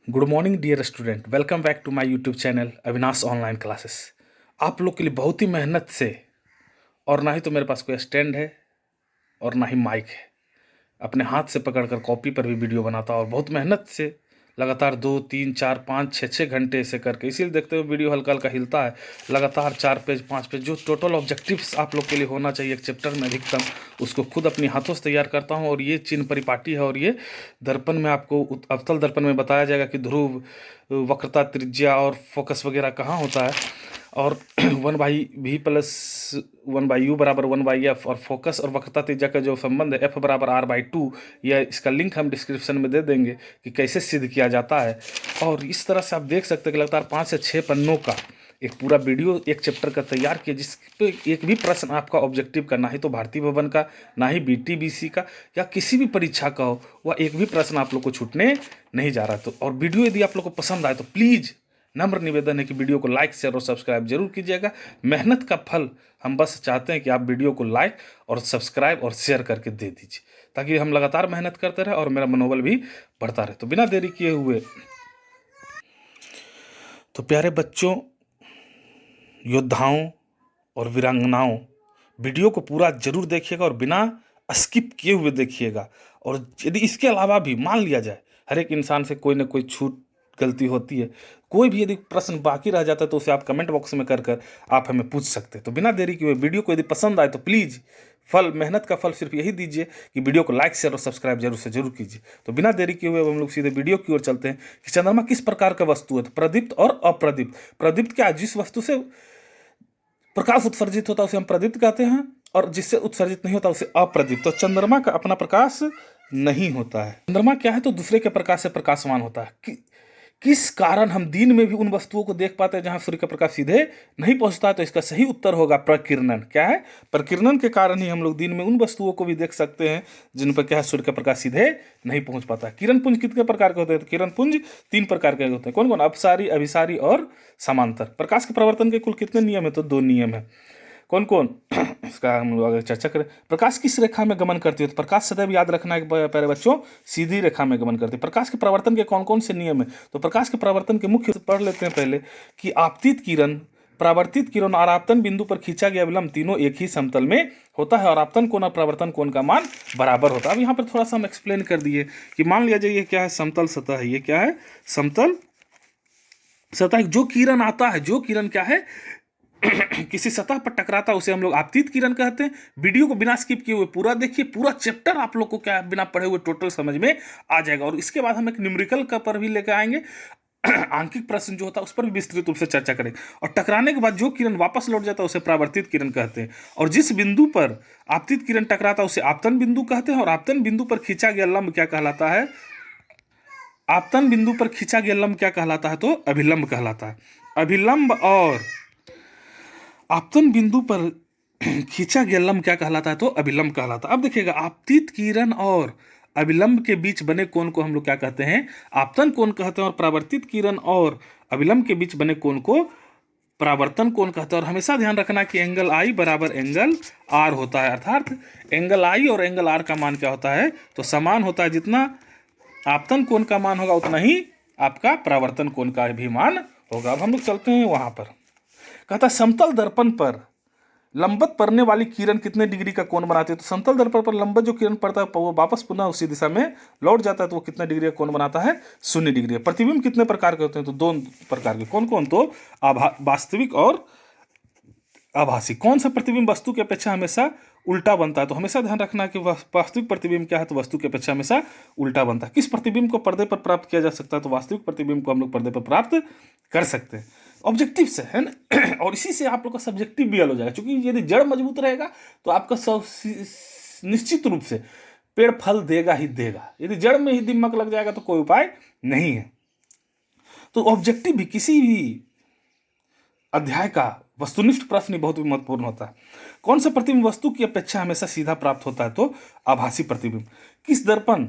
Good morning dear student, welcome back to my YouTube channel Avinash online classes. आप लोग के लिए बहुत ही मेहनत से, और ना ही तो मेरे पास कोई स्टैंड है और ना ही माइक है, अपने हाथ से पकड़कर कॉपी पर भी वीडियो बनाता हूँ और बहुत मेहनत से लगातार 2 3 4 5 6 घंटे ऐसे करके, इसीलिए देखते हो वीडियो हल्का हल्का हिलता है। लगातार 4 पेज 5 पेज जो टोटल ऑब्जेक्टिव्स आप लोग के लिए होना चाहिए एक चैप्टर में अधिकतम, उसको खुद अपनी हाथों से तैयार करता हूँ। और ये चिन्ह परिपाटी है और ये दर्पण में आपको अवतल दर्पण में बताया जाएगा कि ध्रुव, वक्रता, त्रिज्या और फोकस वगैरह कहाँ होता है। और 1/v+1/u बराबर 1/f, और फोकस और वक्रता त्रिज्या का जो संबंध है F बराबर r/2, यह इसका लिंक हम डिस्क्रिप्शन में दे देंगे कि कैसे सिद्ध किया जाता है। और इस तरह से आप देख सकते हैं कि लगातार 5 से 6 पन्नों का एक पूरा वीडियो एक चैप्टर का तैयार किया, जिस पे एक भी प्रश्न आपका ऑब्जेक्टिव का, ना ही तो भारतीय भवन का, ना ही BTBC का या किसी भी परीक्षा का हो, वह एक भी प्रश्न आप लोग को छूटने नहीं जा रहा। तो और वीडियो यदि आप लोग को पसंद आए तो प्लीज़ नम्र निवेदन है कि वीडियो को लाइक शेयर और सब्सक्राइब जरूर कीजिएगा। मेहनत का फल हम बस चाहते हैं कि आप वीडियो को लाइक और सब्सक्राइब और शेयर करके दे दीजिए, ताकि हम लगातार मेहनत करते रहें और मेरा मनोबल भी बढ़ता रहे। तो बिना देरी किए हुए, तो प्यारे बच्चों, योद्धाओं और वीरांगनाओं, वीडियो को पूरा जरूर देखिएगा और बिना स्किप किए हुए देखिएगा। और यदि इसके अलावा भी मान लिया जाए, हर एक इंसान से कोई ना कोई छूट गलती होती है, कोई भी यदि प्रश्न बाकी रह जाता है तो उसे आप कमेंट बॉक्स में कर आप हमें पूछ सकते हैं। तो बिना देरी किए हुए वीडियो को यदि पसंद आए तो प्लीज़ मेहनत का फल सिर्फ यही दीजिए कि वीडियो को लाइक शेयर और सब्सक्राइब जरूर से जरूर कीजिए। तो बिना देरी किए हुए हम लोग सीधे वीडियो की ओर चलते हैं कि चंद्रमा किस प्रकार का वस्तु है। तो प्रदीप्त और अप्रदीप्त। प्रदीप्त क्या है? जिस वस्तु से प्रकाश उत्सर्जित होता है उसे हम प्रदीप्त कहते हैं, और जिससे उत्सर्जित नहीं होता उसे अप्रदीप्त। तो चंद्रमा का अपना प्रकाश नहीं होता है। चंद्रमा क्या है? तो दूसरे के प्रकाश से प्रकाशमान होता है। किस कारण हम दिन में भी उन वस्तुओं को देख पाते हैं जहां सूर्य का प्रकाश सीधे नहीं पहुंचता है? तो इसका सही उत्तर होगा प्रकिरणन। क्या है? प्रकिरणन के कारण ही हम लोग दिन में उन वस्तुओं को भी देख सकते हैं जिन पर क्या है, सूर्य का प्रकाश सीधे नहीं पहुंच पाता है। किरण पुंज कितने प्रकार के होते हैं? तो किरण पुंज 3 प्रकार के होते हैं। कौन कौन? अपसारी, अभिसारी और समांतर। प्रकाश के प्रवर्तन के कुल कितने नियम है? तो 2 नियम है। कौन कौन? इसका हम लोग अगर चर्चा करें, प्रकाश किस रेखा में गमन करती है? तो प्रकाश सदैव, याद रखना है प्यारे बच्चों, सीधी रेखा में गमन करती है। प्रकाश के प्रवर्तन के कौन कौन से नियम है? तो प्रकाश के प्रवर्तन के मुख्य पढ़ लेते हैं पहले कि आपतित किरण, परावर्तित किरण और आपतन बिंदु पर खींचा गया विलंब तीनों एक ही समतल में होता है, और आपतन कोण और परावर्तन कोण का मान बराबर होता है। अब यहाँ पर थोड़ा सा हम एक्सप्लेन कर दिए कि मान लिया जाए ये क्या है, समतल सतह है। ये क्या है? समतल सतह। जो किरण आता है, जो किरण क्या है किसी सतह पर टकराता है उसे हम लोग आपतित किरण कहते हैं। वीडियो को बिना स्किप किए हुए पूरा देखिए, पूरा चैप्टर आप लोग को क्या है, बिना पढ़े हुए टोटल समझ में आ जाएगा। और इसके बाद हम एक न्यूमेरिकल का पर भी लेकर आएंगे आंकिक प्रश्न जो होता है उस पर भी विस्तृत रूप से चर्चा करेंगे। और टकराने के बाद जो किरण वापस लौट जाता है उसे परावर्तित किरण कहते हैं। और जिस बिंदु पर आपतित किरण टकराता है उसे आपतन बिंदु कहते हैं। और आपतन बिंदु पर खींचा गया लंब क्या कहलाता है? आपतन बिंदु पर खींचा गया लंब क्या कहलाता है? तो अभिलंब कहलाता है। अभिलंब और आपतन बिंदु पर खींचा गया लंब क्या कहलाता है? तो अभिलंब कहलाता है। अब देखिएगा, आपतित किरण और अभिलंब के बीच बने कोण को हम लोग क्या कहते हैं? आपतन कोण कहते हैं। और परावर्तित किरण और अभिलंब के बीच बने कोण को परावर्तन कोण कहते हैं। और हमेशा ध्यान रखना कि एंगल आई बराबर एंगल आर होता है, अर्थात एंगल आई और एंगल आर का मान क्या होता है? तो समान होता है। जितना आपतन कोण का मान होगा उतना ही आपका परावर्तन कोण का भी मान होगा। अब हम लोग चलते हैं वहां पर। कहता है समतल दर्पण पर लंबत पड़ने वाली किरण कितने डिग्री का कोण बनाती है? तो समतल दर्पण पर लंबत जो किरण पड़ता है वो वापस पुनः उसी दिशा में लौट जाता है, तो वो कितना डिग्री का कोण बनाता है? 0 डिग्री। प्रतिबिंब कितने प्रकार के होते हैं? तो 2 प्रकार के। कौन कौन? तो वास्तविक और आभासी। कौन सा प्रतिबिंब वस्तु की अपेक्षा हमेशा उल्टा बनता है? तो हमेशा ध्यान रखना कि वास्तविक प्रतिबिंब क्या है? तो वस्तु की अपेक्षा हमेशा उल्टा बनता है। किस प्रतिबिंब को पर्दे पर प्राप्त किया जा सकता है? तो वास्तविक प्रतिबिंब को हम लोग पर्दे पर प्राप्त कर सकते हैं। ऑब्जेक्टिव से है ना और इसी से आप लोग का सब्जेक्टिव भी हल हो जाएगा, क्योंकि यदि जड़ मजबूत रहेगा तो आपका सब निश्चित रूप से पेड़ फल देगा ही देगा। यदि जड़ में ही दीमक लग जाएगा तो कोई उपाय नहीं है। तो ऑब्जेक्टिव भी, किसी भी अध्याय का वस्तुनिष्ठ प्रश्न बहुत भी महत्वपूर्ण होता है। कौन सा प्रतिबिंब वस्तु की अपेक्षा हमेशा सीधा प्राप्त होता है? तो आभासी प्रतिबिंब। किस दर्पण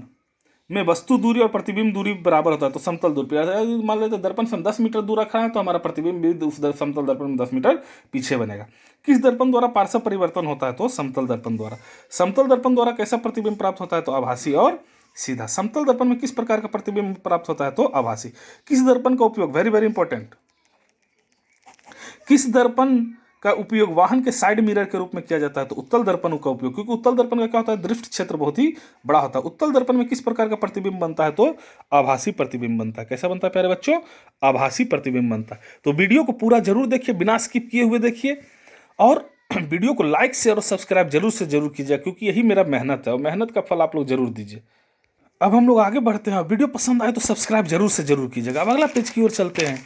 में वस्तु दूरी और प्रतिबिंब दूरी बराबर होता है? तो समतल दूरी। मान लेते दर्पण से हम 10 मीटर दूर रख रहे हैं तो हमारा प्रतिबिंब भी उस समतल दर्पण में 10 मीटर पीछे बनेगा। किस दर्पण द्वारा पार्श्व परिवर्तन होता है? तो समतल दर्पण द्वारा। समतल दर्पण द्वारा कैसा प्रतिबिंब प्राप्त होता है? तो आभासी और सीधा। समतल दर्पण में किस प्रकार का प्रतिबिंब प्राप्त होता है? तो आभासी। किस दर्पण का उपयोग, वेरी वेरी इंपॉर्टेंट, किस दर्पण का उपयोग वाहन के साइड मिरर के रूप में किया जाता है? तो उत्तल दर्पण का उपयोग, क्योंकि उत्तल दर्पण का क्या होता है, दृष्टि क्षेत्र बहुत ही बड़ा होता है। उत्तल दर्पण में किस प्रकार का प्रतिबिंब बनता है? तो आभासी प्रतिबिंब बनता है। कैसा बनता है प्यारे बच्चों? आभासी प्रतिबिंब बनता है। तो वीडियो को पूरा जरूर देखिए, बिना स्किप किए हुए देखिए, और वीडियो को लाइक शेयर और सब्सक्राइब जरूर से जरूर कीजिए, क्योंकि यही मेरा मेहनत है और मेहनत का फल आप लोग जरूर दीजिए। अब हम लोग आगे बढ़ते हैं। वीडियो पसंद आए तो सब्सक्राइब जरूर से जरूर कीजिएगा। अब अगला पेज की ओर चलते हैं।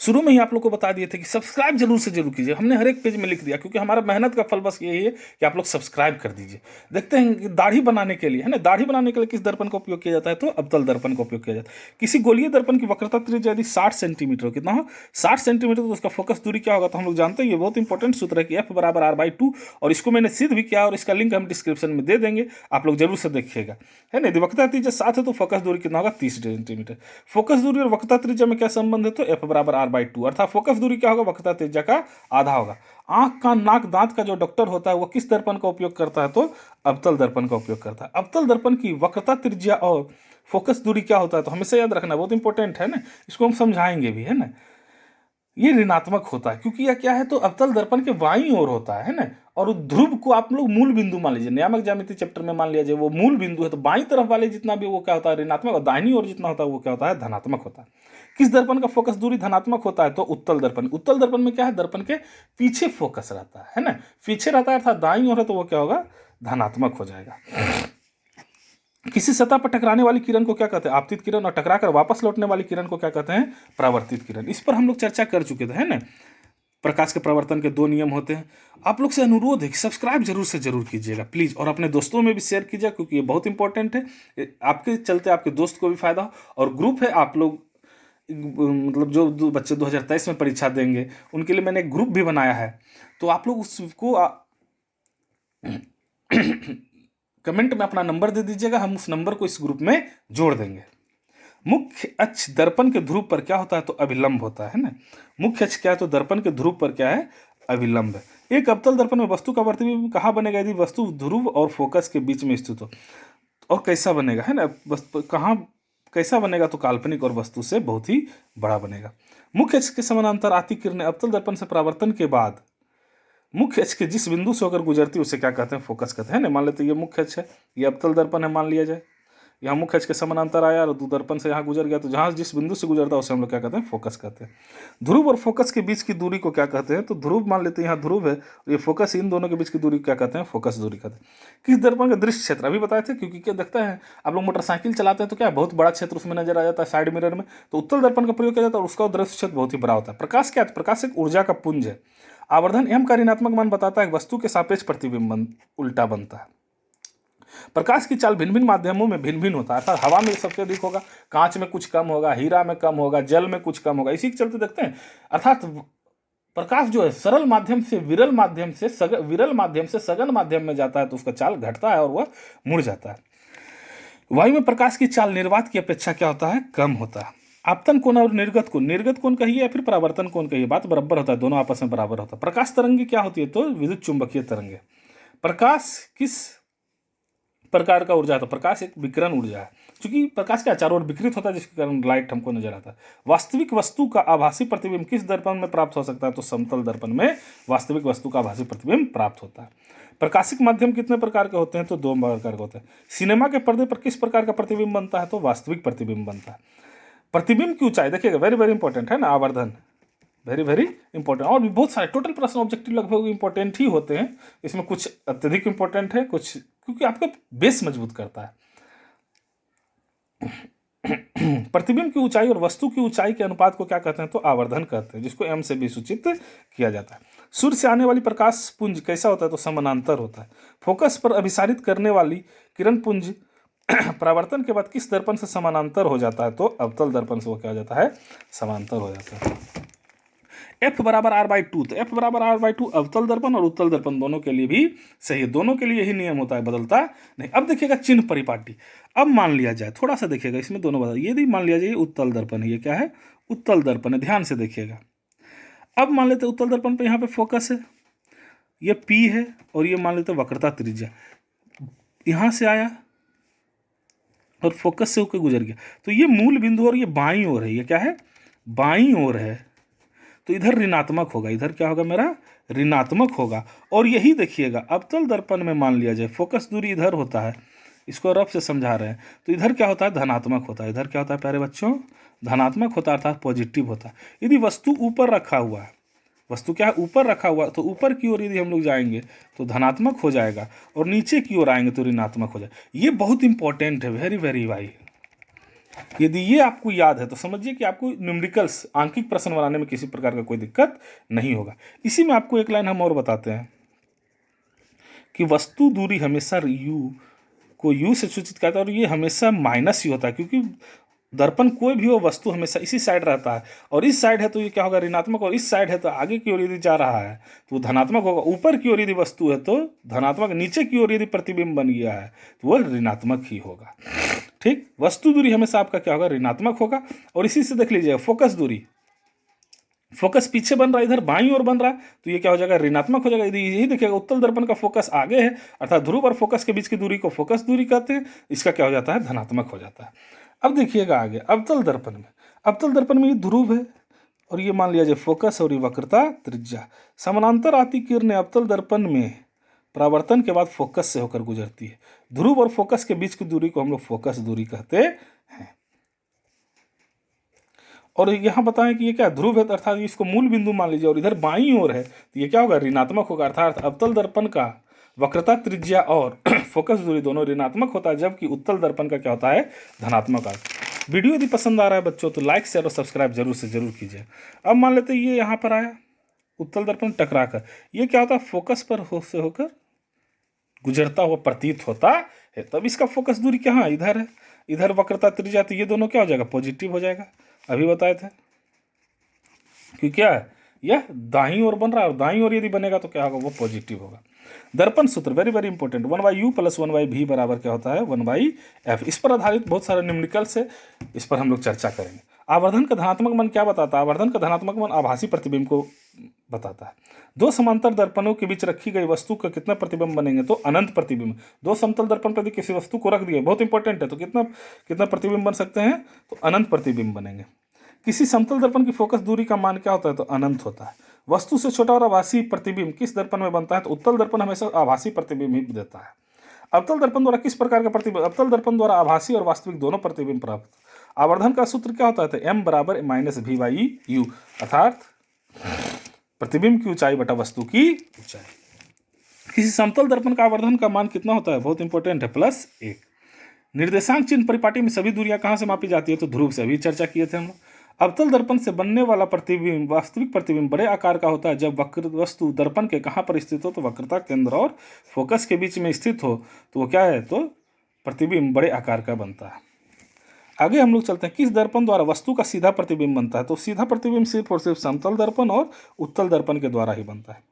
शुरू में ही आप लोग को बता दिए थे कि सब्सक्राइब जरूर से जरूर कीजिए, हमने हर एक पेज में लिख दिया, क्योंकि हमारा मेहनत का फल बस यही है कि आप लोग सब्सक्राइब कर दीजिए। देखते हैं कि दाढ़ी बनाने के लिए, है ना, दाढ़ी बनाने के लिए किस दर्पण का उपयोग किया जाता है? तो अवतल दर्पण का उपयोग किया जाता है। किसी गोलीय दर्पण की वक्रता त्रिज्या यदि 60 सेंटीमीटर हो, कितना हो? 60 सेंटीमीटर, तो उसका फोकस दूरी क्या होगा? तो हम लोग जानते हैं, ये बहुत इंपॉर्टेंट सूत्र है कि F बराबर R/2, और इसको मैंने सिद्ध भी किया और इसका लिंक हम डिस्क्रिप्शन में दे देंगे, आप लोग जरूर से देखिएगा, है ना। यदि वक्रता त्रिज्या 7 है तो फोकस दूरी कितना होगा? 30 सेंटीमीटर। फोकस दूरी और वक्रता त्रिज्या में क्या संबंध है? तो F बराबर R/2, अर्थात फोकस दूरी क्या होगा? वक्रता त्रिज्या का आधा होगा। आंख, कान, नाक, दांत का जो डॉक्टर होता है वो किस दर्पण का उपयोग करता है? तो अवतल दर्पण का उपयोग करता है। अवतल दर्पण की वक्रता त्रिज्या और फोकस दूरी क्या होता है? तो हमेशा याद रखना, बहुत इंपॉर्टेंट है ना, इसको हम समझाएंगे भी, है ना। ये ऋणात्मक होता है, क्योंकि यह क्या है, तो अवतल दर्पण के बाईं ओर होता है ना। और ध्रुव को आप लोग मूल बिंदु मान लीजिए, नियामक ज्यामिति चैप्टर में मान लिया जाए वो मूल बिंदु है, तो बाईं तरफ वाले जितना भी वो क्या होता है? ऋणात्मक, और दाहिनी ओर जितना होता है वो क्या होता है? धनात्मक होता है। किस दर्पण का फोकस दूरी धनात्मक होता है? तो उत्तल दर्पण। उत्तल दर्पण में क्या है? दर्पण के पीछे फोकस रहता है ना, पीछे रहता है, अर्थात दाईं ओर है, तो वो क्या होगा? धनात्मक हो जाएगा। किसी सतह पर टकराने वाली किरण को क्या कहते हैं? आपतित किरण। और टकराकर वापस लौटने वाली किरण को क्या कहते हैं? परावर्तित किरण। इस पर हम लोग चर्चा कर चुके थे, है ना। प्रकाश के प्रवर्तन के 2 नियम होते हैं। आप लोग से अनुरोध है कि सब्सक्राइब जरूर से जरूर कीजिएगा प्लीज, और अपने दोस्तों में भी शेयर कीजिएगा, क्योंकि ये बहुत इंपॉर्टेंट है। आपके चलते आपके दोस्त को भी फायदा हो। और ग्रुप है, आप लोग मतलब जो बच्चे 2023 में परीक्षा देंगे उनके लिए मैंने एक ग्रुप भी बनाया है, तो आप लोग उसको कमेंट में अपना नंबर दे दीजिएगा, हम उस नंबर को इस ग्रुप में जोड़ देंगे। मुख्य अक्ष दर्पण के ध्रुव पर क्या होता है? तो अभिलंब होता है ना। मुख्य अक्ष क्या है? तो दर्पण के ध्रुव पर क्या है? अभिलंब है। एक अवतल दर्पण में वस्तु का प्रतिबिंब कहाँ बनेगा? यदि वस्तु ध्रुव और फोकस के बीच में स्थित हो। और कैसा बनेगा, है ना, कहाँ कैसा बनेगा? तो काल्पनिक और वस्तु से बहुत ही बड़ा बनेगा। मुख्य अक्ष के समानांतर आती किरणें अवतल दर्पण से परावर्तन के बाद मुख्य अक्ष के जिस बिंदु से होकर गुजरती है उसे क्या कहते हैं? फोकस कहते हैं ना। मान लेते ये मुख्य अक्ष है, ये अवतल दर्पण है, मान लिया जाए। यहाँ मुख्य अक्ष के समानांतर आया और दर्पण से यहाँ गुजर गया, तो जहाँ जिस बिंदु से गुजरता है उसे हम लोग क्या कहते हैं? फोकस कहते हैं। ध्रुव और फोकस के बीच की दूरी को क्या कहते हैं? तो ध्रुव मान लेते हैं, यहाँ ध्रुव है और ये फोकस, इन दोनों के बीच की दूरी को क्या कहते हैं? फोकस दूरी कहते हैं। किस दर्पण का दृश्य क्षेत्र? अभी बताए थे, क्योंकि क्या देखता है, आप लोग मोटरसाइकिल चलाते हैं तो क्या बहुत बड़ा क्षेत्र उसमें नजर आ जाता है साइड मिरर में, तो उत्तल दर्पण का प्रयोग किया जाता है और उसका दृश्य क्षेत्र बहुत ही बड़ा होता है। प्रकाश क्या है? प्रकाश एक ऊर्जा का पुंज है। आवर्धन m का ऋणात्मक मान बताता है वस्तु के सापेक्ष प्रतिबिंब उल्टा बनता है। प्रकाश की चाल भिन्न भिन्न माध्यमों में भिन्न भिन्न होता है, अर्थात हवा में सबसे अधिक होगा, कांच में कुछ कम होगा, हीरा में कम होगा, जल में कुछ कम होगा। इसी के चलते देखते हैं, अर्थात प्रकाश जो है सरल माध्यम से विरल माध्यम से सघन माध्यम में जाता है तो उसका चाल घटता है और वह मुड़ जाता है। वायु में प्रकाश की चाल निर्वात की अपेक्षा क्या होता है? कम होता है। आपतन कोण और निर्गत कोण कहिए या फिर परावर्तन कोण कहिए, बात बराबर होता है, दोनों आपस में बराबर होता है। प्रकाश तरंगे क्या होती है? तो विद्युत चुंबकीय तरंगे। प्रकाश किस प्रकार का ऊर्जा है? तो प्रकाश एक विकिरण ऊर्जा है, क्योंकि प्रकाश के चारों ओर विकृत होता है जिसके कारण लाइट हमको नजर आता है। वास्तविक वस्तु का आभासी प्रतिबिंब किस दर्पण में प्राप्त हो सकता है? तो समतल दर्पण में वास्तविक वस्तु का आभासी प्रतिबिंब प्राप्त होता है। प्रकाशिक माध्यम कितने प्रकार के होते हैं? तो 2 प्रकार के होते हैं। सिनेमा के पर्दे पर किस प्रकार का प्रतिबिंब बनता है? तो वास्तविक प्रतिबिंब बनता है। प्रतिबिंब की ऊंचाई देखिएगा, वेरी वेरी इंपॉर्टेंट है ना, आवर्धन, वेरी वेरी इंपॉर्टेंट। और भी बहुत सारे टोटल प्रश्न ऑब्जेक्टिव लगभग इंपॉर्टेंट ही होते हैं, इसमें कुछ अत्यधिक इंपॉर्टेंट है, कुछ क्योंकि आपका बेस मजबूत करता है। प्रतिबिंब की ऊंचाई और वस्तु की ऊंचाई के अनुपात को क्या कहते हैं? तो आवर्धन कहते हैं, जिसको m से भी सूचित किया जाता है। सूर्य से आने वाली प्रकाश पुंज कैसा होता है? तो समानांतर होता है। फोकस पर अभिसारित करने वाली किरण पुंज परावर्तन के बाद किस दर्पण से समानांतर हो जाता है? तो अवतल दर्पण से वो क्या हो जाता है? समांतर हो जाता है। F बराबर R/2, तो F बराबर R/2 अवतल दर्पण और उत्तल दर्पण दोनों के लिए भी सही है, दोनों के लिए यही नियम होता है, बदलता नहीं। अब देखिएगा चिन्ह परिपाटी। अब मान लिया जाए, थोड़ा सा देखिएगा, इसमें दोनों बदल, ये भी मान लिया जाए उत्तल दर्पण है, ये क्या है? उत्तल दर्पण है, ध्यान से देखिएगा। अब मान लेते उत्तल दर्पण पे यहाँ पे फोकस है, ये P है, और ये मान लेते वक्रता त्रिज्या, यहाँ से आया और फोकस से होकर गुजर गया, तो ये मूल बिंदु और ये बाईं ओर है, ये क्या है, बाईं ओर है, तो इधर ऋणात्मक होगा, इधर क्या होगा मेरा, ऋणात्मक होगा। और यही देखिएगा अवतल दर्पण में मान लिया जाए फोकस दूरी इधर होता है, इसको रफ से समझा रहे हैं, तो इधर क्या होता है, धनात्मक होता है, इधर क्या होता है प्यारे बच्चों, धनात्मक होता है, अर्थात पॉजिटिव होता है। यदि वस्तु ऊपर रखा हुआ है, वस्तु क्या है, ऊपर रखा हुआ, तो ऊपर की ओर यदि हम लोग जाएंगे तो धनात्मक हो जाएगा, और नीचे की ओर आएंगे तो ऋणात्मक हो जाएगा। ये बहुत इंपॉर्टेंट है, वेरी वेरी भाई। यदि ये आपको याद है तो समझिए कि आपको न्यूमेरिकल्स आंकिक प्रश्न बनाने में किसी प्रकार का कोई दिक्कत नहीं होगा। इसी में आपको एक लाइन हम और बताते हैं कि वस्तु दूरी हमेशा यू को यू से सूचित करता है, और ये हमेशा माइनस ही होता है, क्योंकि दर्पण कोई भी हो वस्तु हमेशा इसी साइड रहता है, और इस साइड है तो ये क्या होगा, ऋणात्मक, और इस साइड है तो आगे की ओर यदि जा रहा है तो वो धनात्मक होगा, ऊपर की ओर यदि वस्तु है तो धनात्मक, नीचे की ओर यदि प्रतिबिंब बन गया है तो वह ऋणात्मक ही होगा। ठीक, वस्तु दूरी हमेशा आपका क्या होगा, ऋणात्मक होगा। और इसी से देख लीजिए फोकस दूरी, फोकस पीछे बन रहा है, इधर बाईं ओर बन रहा है, तो ये क्या हो जाएगा, ऋणात्मक हो जाएगा। यदि यही देखिएगा उत्तल दर्पण का फोकस आगे है, अर्थात ध्रुव और फोकस के बीच की दूरी को फोकस दूरी कहते हैं, इसका क्या हो जाता है, धनात्मक हो जाता है। अब देखिएगा आगे अवतल दर्पण में, अवतल दर्पण में ये ध्रुव है और ये मान लिया जाए फोकस, और ये वक्रता त्रिज्या। समानांतर आती किरणें अवतल दर्पण में परावर्तन के बाद फोकस से होकर गुजरती है। ध्रुव और फोकस के बीच की दूरी को हम लोग फोकस दूरी कहते हैं। और यहाँ बताएं कि ये क्या ध्रुव है, अर्थात इसको मूल बिंदु मान लीजिए, और इधर बाईं ओर है तो ये क्या होगा, ऋणात्मक होगा, अर्थात अवतल दर्पण का वक्रता त्रिज्या और फोकस दूरी दोनों ऋणात्मक होता है, जबकि उत्तल दर्पण का क्या होता है, धनात्मक। वीडियो यदि पसंद आ रहा है बच्चों तो लाइक शेयर और सब्सक्राइब जरूर से जरूर कीजिए। अब मान लेते ये यहाँ पर आया उत्तल दर्पण टकरा कर, ये क्या होता है, फोकस पर से होकर गुजरता हुआ प्रतीत होता है, तब इसका फोकस दूरी क्या इधर है, इधर वक्रता त्रिज्या, तो ये दोनों क्या हो जाएगा, पॉजिटिव हो जाएगा, अभी बताए थे। क्योंकि क्या है, यह दाईं ओर बन रहा है, और दाईं ओर यदि बनेगा तो क्या होगा, वो पॉजिटिव होगा। दर्पण सूत्र very very important, 1/u + 1/v बराबर क्या होता है, 1/f। इस पर आधारित बहुत सारे न्यूमेरिकल्स है, इस पर हम लोग चर्चा करेंगे। आवर्धन का धनात्मक मान क्या बताता है, आवर्धन का धनात्मक मान आभासी प्रतिबिंब को बताता है। दो समांतर दर्पणों के बीच रखी गई वस्तु का कितना प्रतिबिंब बनेंगे, तो अनंत प्रतिबिंब। दो समतल दर्पण पर यदि किसी वस्तु को रख दिया, बहुत इंपॉर्टेंट है, तो कितना कितना प्रतिबिंब बन सकते हैं, तो अनंत प्रतिबिंब बनेंगे। किसी समतल दर्पण की फोकस दूरी का मान क्या होता है, तो अनंत होता है। वस्तु से छोटा और आभासी प्रतिबिंब किस दर्पण में बनता है, तो उत्तल दर्पण हमेशा आभासी प्रतिबिंब ही देता है। अवतल दर्पण द्वारा किस प्रकार का प्रतिबिंब, अवतल दर्पण द्वारा आभासी और वास्तविक दोनों प्रतिबिंब प्राप्त। आवर्धन का सूत्र क्या होता है, तो m = -v/u, अर्थात प्रतिबिंब की ऊंचाई बटा वस्तु की ऊंचाई। किसी समतल दर्पण का आवर्धन का मान कितना होता है, बहुत इंपॉर्टेंट है, +1। निर्देशांक चिन्ह परिपाटी में सभी दूरियां कहां से मापी जाती है, तो ध्रुव से, अभी चर्चा किए थे हम लोग। अवतल दर्पण से बनने वाला प्रतिबिंब वास्तविक प्रतिबिंब बड़े आकार का होता है जब वक्र वस्तु दर्पण के कहाँ पर स्थित हो, तो वक्रता केंद्र और फोकस के बीच में स्थित हो, तो वो क्या है, तो प्रतिबिंब बड़े आकार का बनता है। आगे हम लोग चलते हैं, किस दर्पण द्वारा वस्तु का सीधा प्रतिबिंब बनता है, तो सीधा प्रतिबिंब सिर्फ और सिर्फ समतल दर्पण और उत्तल दर्पण के द्वारा ही बनता है।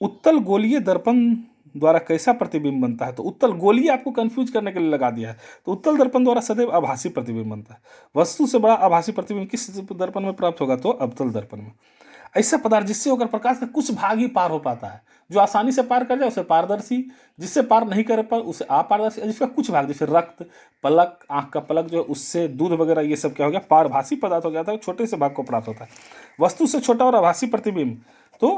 उत्तल गोलीय दर्पण द्वारा कैसा प्रतिबिंब बनता है, तो उत्तल गोलीय आपको कंफ्यूज करने के लिए लगा दिया है, तो उत्तल दर्पण द्वारा सदैव आभासी प्रतिबिंब बनता है। वस्तु से बड़ा आभासी प्रतिबिंब किस दर्पण में प्राप्त होगा, तो अवतल दर्पण में। ऐसा पदार्थ जिससे होकर प्रकाश का कुछ भाग ही पार हो पाता है, जो आसानी से पार कर जाए उसे पारदर्शी, जिससे पार नहीं कर पाए उसे अपारदर्शी, जिसका कुछ भाग जैसे रक्त, पलक, आंख का पलक जो है उससे दूध वगैरह ये सब क्या हो गया, पारभासी पदार्थ हो गया था, छोटे से भाग को प्राप्त होता है। वस्तु से छोटा और आभासी प्रतिबिंब, तो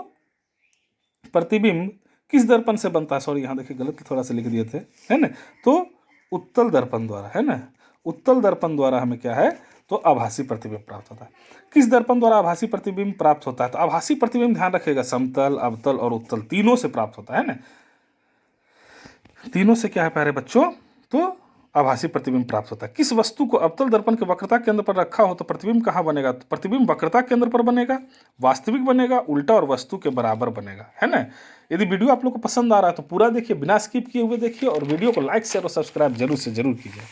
प्रतिबिंब किस दर्पण से बनता है, सॉरी यहाँ देखिए गलत थोड़ा सा लिख दिए थे, है ना, तो उत्तल दर्पण द्वारा, है ना, उत्तल दर्पण द्वारा हमें क्या है, तो आभासी प्रतिबिंब प्राप्त होता है। किस दर्पण द्वारा आभासी प्रतिबिंब प्राप्त होता है, तो आभासी प्रतिबिंब ध्यान रखिएगा समतल, अवतल और उत्तल तीनों से प्राप्त होता है ना, तीनों से क्या है प्यारे बच्चों, तो आभासी प्रतिबिंब प्राप्त होता है। किस वस्तु को अवतल दर्पण के वक्रता केंद्र पर रखा हो तो प्रतिबिंब कहाँ बनेगा, तो प्रतिबिंब वक्रता केंद्र पर बनेगा, वास्तविक बनेगा, उल्टा और वस्तु के बराबर बनेगा, है ना। यदि वीडियो आप लोग को पसंद आ रहा है तो पूरा देखिए, बिना स्किप किए हुए देखिए, और वीडियो को लाइक शेयर और सब्सक्राइब जरूर से जरूर कीजिए।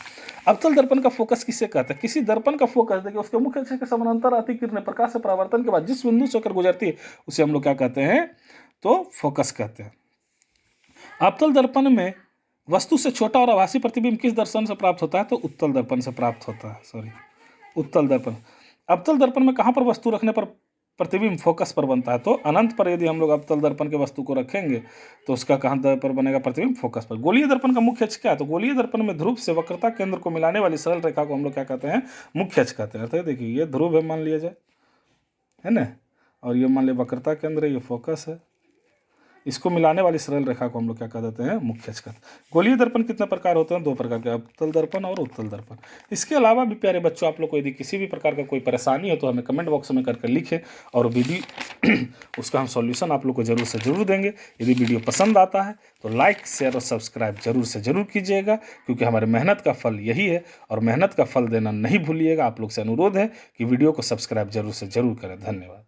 अवतल दर्पण का फोकस किसे कहते हैं, किसी दर्पण का फोकस देखिए उसके मुख्य अक्ष के समानांतर आती किरणें प्रकाश से परावर्तन के बाद जिस बिंदु से होकर गुजरती है उसे हम लोग क्या कहते हैं, तो फोकस कहते हैं। अवतल दर्पण में वस्तु से छोटा और आभासी प्रतिबिंब किस दर्पण से प्राप्त होता है, तो उत्तल दर्पण से प्राप्त होता है, सॉरी उत्तल दर्पण। अवतल दर्पण में कहाँ पर वस्तु रखने पर प्रतिबिंब फोकस पर बनता है। तो अनंत पर यदि हम लोग अवतल दर्पण के वस्तु को रखेंगे तो उसका कहाँ पर बनेगा, प्रतिबिंब फोकस पर। गोलीय दर्पण का मुख्य अक्ष क्या है, तो गोलीय दर्पण में ध्रुव से वक्रता केंद्र को मिलाने वाली सरल रेखा को हम लोग क्या कहते हैं, मुख्य अक्ष कहते हैं। अर्थात देखिए ये ध्रुव है मान लिया जाए, है ना, और ये मान लिया वक्रता केंद्र है, ये फोकस है, इसको मिलाने वाली सरल रेखा को हम लोग क्या कह देते हैं, मुख्य अक्ष कहते हैं। गोलीय दर्पण कितने प्रकार होते हैं, 2 प्रकार के, अवतल दर्पण और उत्तल दर्पण। इसके अलावा भी प्यारे बच्चों आप लोग को यदि किसी भी प्रकार का कोई परेशानी हो तो हमें कमेंट बॉक्स में करके लिखें और वीडियो उसका हम सॉल्यूशन आप लोग को जरूर से जरूर देंगे। यदि वीडियो पसंद आता है तो लाइक शेयर और सब्सक्राइब जरूर से जरूर कीजिएगा, क्योंकि हमारे मेहनत का फल यही है और मेहनत का फल देना नहीं भूलिएगा। आप लोग से अनुरोध है कि वीडियो को सब्सक्राइब जरूर से जरूर करें। धन्यवाद।